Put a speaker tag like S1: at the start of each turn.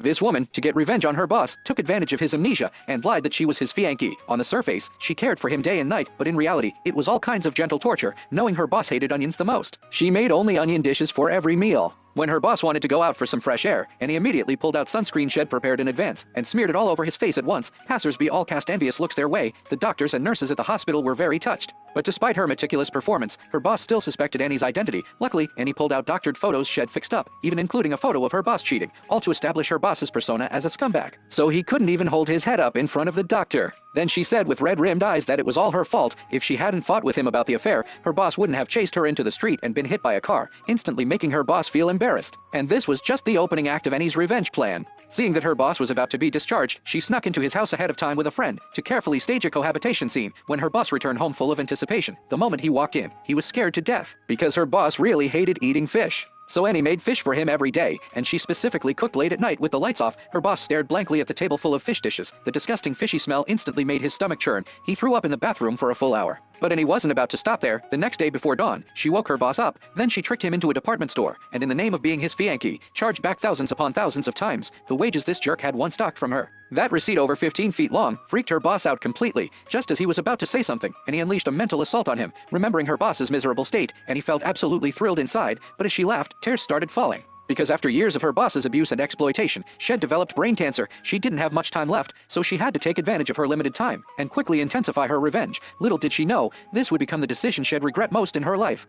S1: This woman, to get revenge on her boss, took advantage of his amnesia and lied that she was his fiancée. On the surface, she cared for him day and night, but in reality, it was all kinds of gentle torture, knowing her boss hated onions the most. She made only onion dishes for every meal. When her boss wanted to go out for some fresh air, and he immediately pulled out sunscreen shed prepared in advance and smeared it all over his face at once, passersby all cast envious looks their way. The doctors and nurses at the hospital were very touched. But despite her meticulous performance, her boss still suspected Annie's identity. Luckily, Annie pulled out doctored photos Shed fixed up, even including a photo of her boss cheating, all to establish her boss's persona as a scumbag. So he couldn't even hold his head up in front of the doctor. Then she said with red-rimmed eyes that it was all her fault. If she hadn't fought with him about the affair, her boss wouldn't have chased her into the street and been hit by a car, instantly making her boss feel embarrassed. And this was just the opening act of Annie's revenge plan. Seeing that her boss was about to be discharged, she snuck into his house ahead of time with a friend to carefully stage a cohabitation scene. When her boss returned home full of anticipation, the moment he walked in, he was scared to death because her boss really hated eating fish. So Annie made fish for him every day, and she specifically cooked late at night with the lights off. Her boss stared blankly at the table full of fish dishes. The disgusting fishy smell instantly made his stomach churn. He threw up in the bathroom for a full hour. But Annie wasn't about to stop there. The next day before dawn, she woke her boss up. Then she tricked him into a department store, and in the name of being his fiancée, charged back thousands upon thousands of times the wages this jerk had once docked from her. That receipt, over 15 feet long, freaked her boss out completely. Just as he was about to say something, Annie unleashed a mental assault on him, remembering her boss's miserable state, and he felt absolutely thrilled inside. But as she laughed, tears started falling. Because after years of her boss's abuse and exploitation, Shed developed brain cancer. She didn't have much time left, so she had to take advantage of her limited time and quickly intensify her revenge. Little did she know, this would become the decision she'd regret most in her life.